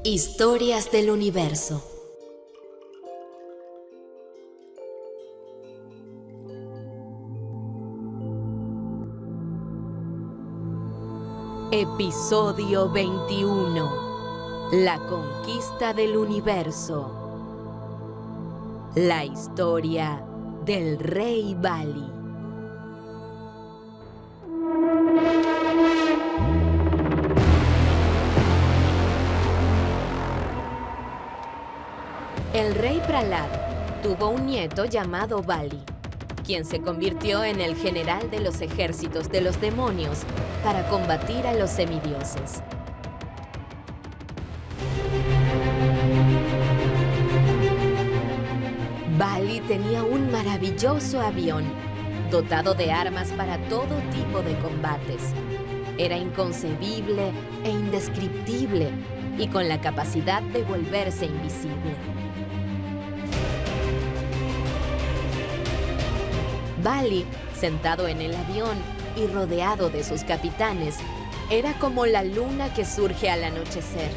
Historias del universo. Episodio 21. La conquista del universo. La historia del rey Vali. El rey Prahlad tuvo un nieto llamado Vali, quien se convirtió en el general de los ejércitos de los demonios para combatir a los semidioses. Vali tenía un maravilloso avión, dotado de armas para todo tipo de combates. Era inconcebible e indescriptible y con la capacidad de volverse invisible. Vali, sentado en el avión y rodeado de sus capitanes, era como la luna que surge al anochecer,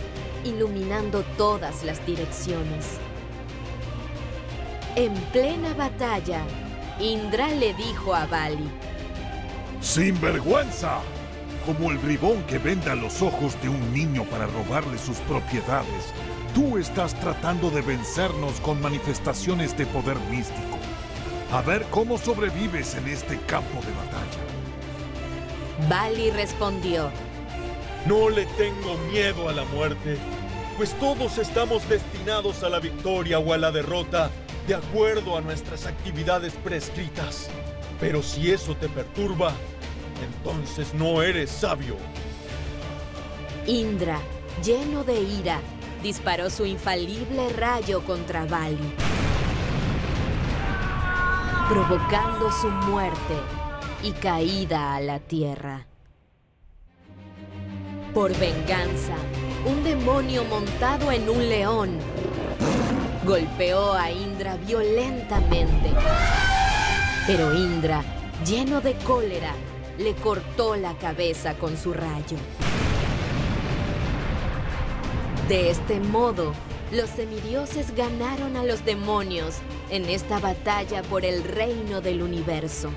iluminando todas las direcciones. En plena batalla, Indra le dijo a Vali: ¡Sinvergüenza! Como el bribón que venda los ojos de un niño para robarle sus propiedades, tú estás tratando de vencernos con manifestaciones de poder místico. A ver cómo sobrevives en este campo de batalla. Vali respondió: No le tengo miedo a la muerte, pues todos estamos destinados a la victoria o a la derrota de acuerdo a nuestras actividades prescritas. Pero si eso te perturba, entonces no eres sabio. Indra, lleno de ira, disparó su infalible rayo contra Vali, provocando su muerte y caída a la tierra. Por venganza, un demonio montado en un león golpeó a Indra violentamente. Pero Indra, lleno de cólera, le cortó la cabeza con su rayo. De este modo, los semidioses ganaron a los demonios en esta batalla por el reino del universo.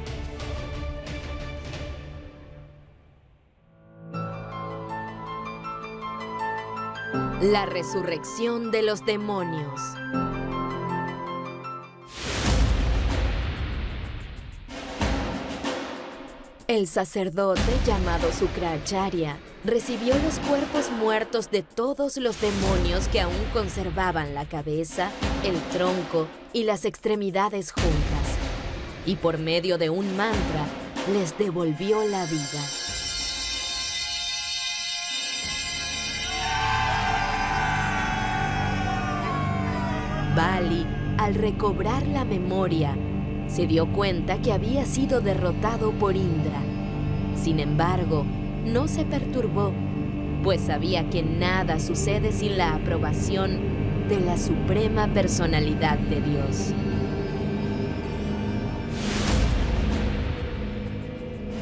La resurrección de los demonios. El sacerdote llamado Sukracharya recibió los cuerpos muertos de todos los demonios que aún conservaban la cabeza, el tronco y las extremidades juntas, y por medio de un mantra les devolvió la vida. Vali, al recobrar la memoria, se dio cuenta que había sido derrotado por Indra. Sin embargo, no se perturbó, pues sabía que nada sucede sin la aprobación de la suprema personalidad de Dios.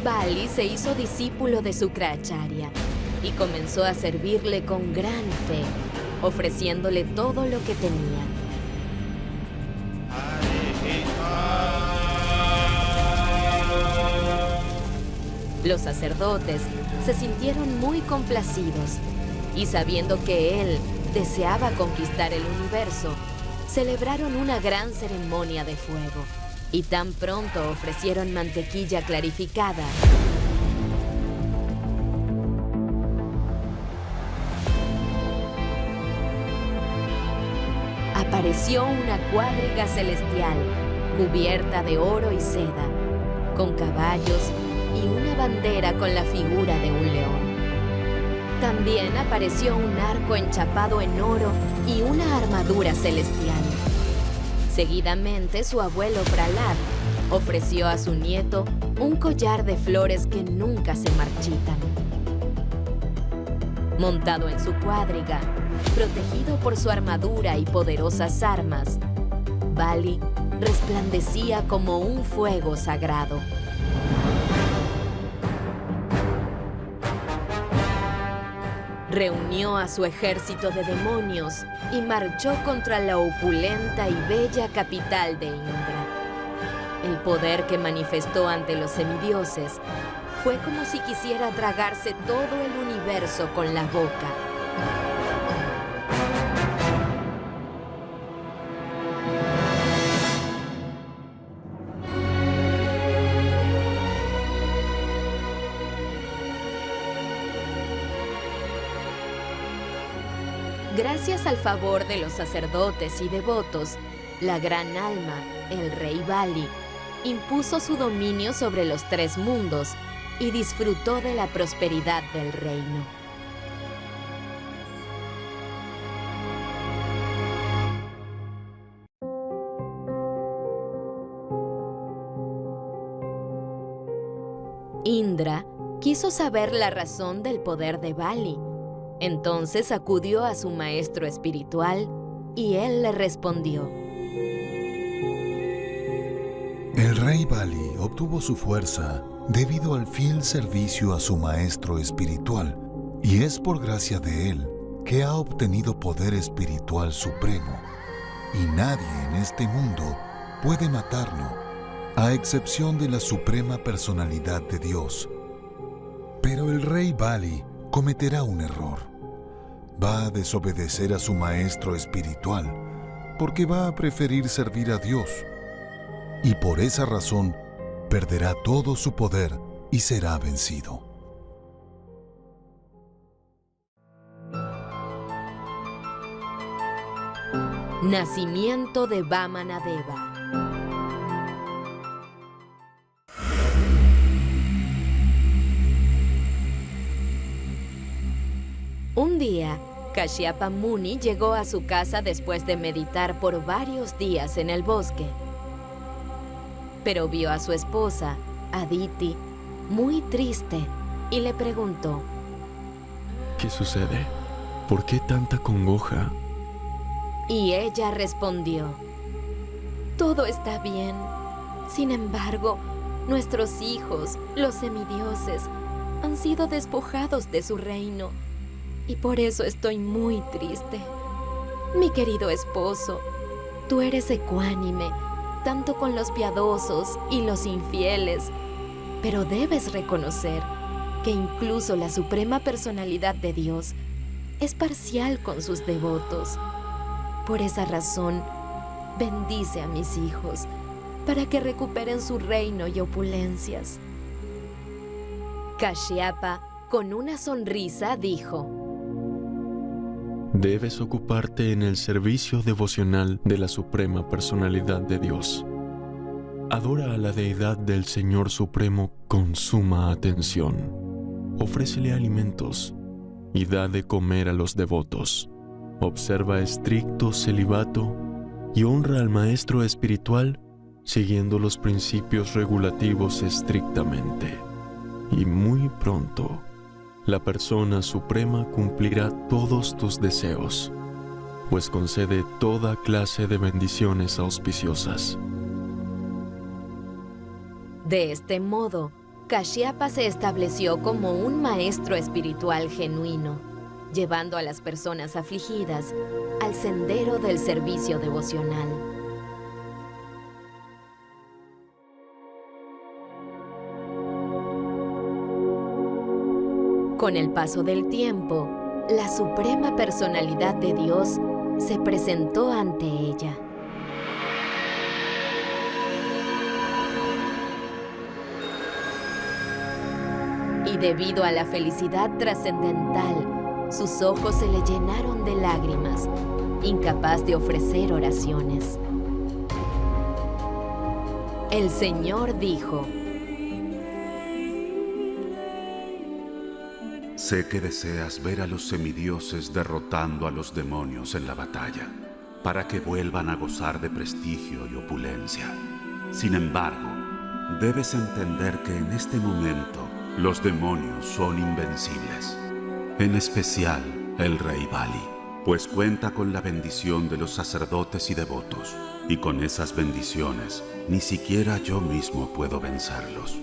Vali se hizo discípulo de Sukracharya y comenzó a servirle con gran fe, ofreciéndole todo lo que tenía. Los sacerdotes se sintieron muy complacidos y, sabiendo que él deseaba conquistar el universo, celebraron una gran ceremonia de fuego y tan pronto ofrecieron mantequilla clarificada. Apareció una cuadriga celestial cubierta de oro y seda, con caballos y una bandera con la figura de un león. También apareció un arco enchapado en oro y una armadura celestial. Seguidamente, su abuelo Prahlad ofreció a su nieto un collar de flores que nunca se marchitan. Montado en su cuadriga, protegido por su armadura y poderosas armas, Vali resplandecía como un fuego sagrado. Reunió a su ejército de demonios y marchó contra la opulenta y bella capital de Indra. El poder que manifestó ante los semidioses fue como si quisiera tragarse todo el universo con la boca. Gracias al favor de los sacerdotes y devotos, la gran alma, el rey Bali, impuso su dominio sobre los 3 mundos y disfrutó de la prosperidad del reino. Indra quiso saber la razón del poder de Bali. Entonces acudió a su maestro espiritual y él le respondió: El rey Bali obtuvo su fuerza debido al fiel servicio a su maestro espiritual, y es por gracia de él que ha obtenido poder espiritual supremo, y nadie en este mundo puede matarlo, a excepción de la suprema personalidad de Dios. Pero el rey Bali cometerá un error. Va a desobedecer a su maestro espiritual porque va a preferir servir a Dios, y por esa razón perderá todo su poder y será vencido. Nacimiento de Vamanadeva. Un día, Kashyapa Muni llegó a su casa después de meditar por varios días en el bosque. Pero vio a su esposa, Aditi, muy triste y le preguntó: ¿Qué sucede? ¿Por qué tanta congoja? Y ella respondió: todo está bien. Sin embargo, nuestros hijos, los semidioses, han sido despojados de su reino. Y por eso estoy muy triste. Mi querido esposo, tú eres ecuánime, tanto con los piadosos y los infieles, pero debes reconocer que incluso la suprema personalidad de Dios es parcial con sus devotos. Por esa razón, bendice a mis hijos para que recuperen su reino y opulencias. Kashyapa, con una sonrisa, dijo: Debes ocuparte en el servicio devocional de la Suprema Personalidad de Dios. Adora a la deidad del Señor Supremo con suma atención. Ofrécele alimentos y da de comer a los devotos. Observa estricto celibato y honra al maestro espiritual siguiendo los principios regulativos estrictamente. Y muy pronto, la persona suprema cumplirá todos tus deseos, pues concede toda clase de bendiciones auspiciosas. De este modo, Kashyapa se estableció como un maestro espiritual genuino, llevando a las personas afligidas al sendero del servicio devocional. Con el paso del tiempo, la suprema personalidad de Dios se presentó ante ella. Y debido a la felicidad trascendental, sus ojos se le llenaron de lágrimas, incapaz de ofrecer oraciones. El Señor dijo: Sé que deseas ver a los semidioses derrotando a los demonios en la batalla, para que vuelvan a gozar de prestigio y opulencia. Sin embargo, debes entender que en este momento los demonios son invencibles, en especial el rey Bali, pues cuenta con la bendición de los sacerdotes y devotos, y con esas bendiciones ni siquiera yo mismo puedo vencerlos.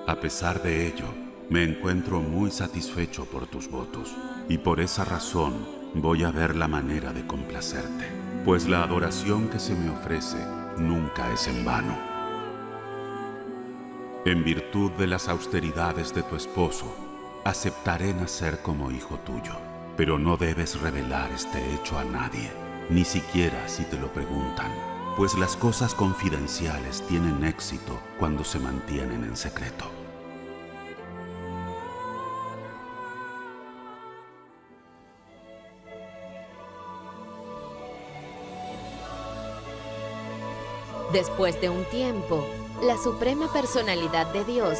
A pesar de ello, Me encuentro muy satisfecho por tus votos, y por esa razón voy a ver la manera de complacerte, pues la adoración que se me ofrece nunca es en vano. En virtud de las austeridades de tu esposo, aceptaré nacer como hijo tuyo, pero no debes revelar este hecho a nadie, ni siquiera si te lo preguntan, pues las cosas confidenciales tienen éxito cuando se mantienen en secreto. Después de un tiempo, la suprema personalidad de Dios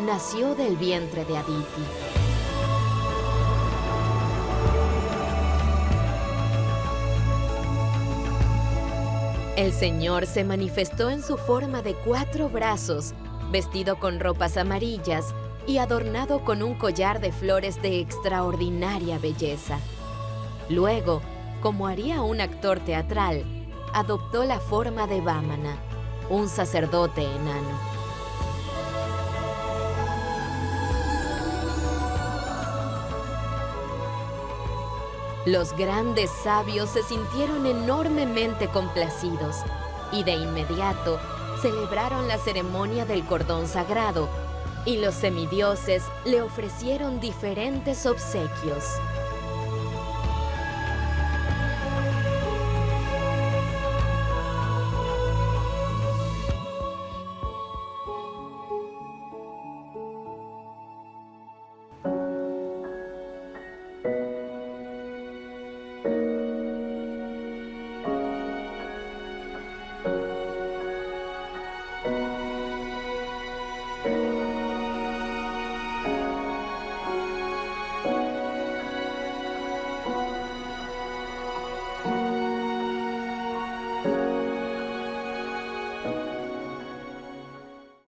nació del vientre de Aditi. El Señor se manifestó en su forma de 4 brazos, vestido con ropas amarillas y adornado con un collar de flores de extraordinaria belleza. Luego, como haría un actor teatral, adoptó la forma de Vámana, un sacerdote enano. Los grandes sabios se sintieron enormemente complacidos y de inmediato celebraron la ceremonia del cordón sagrado y los semidioses le ofrecieron diferentes obsequios.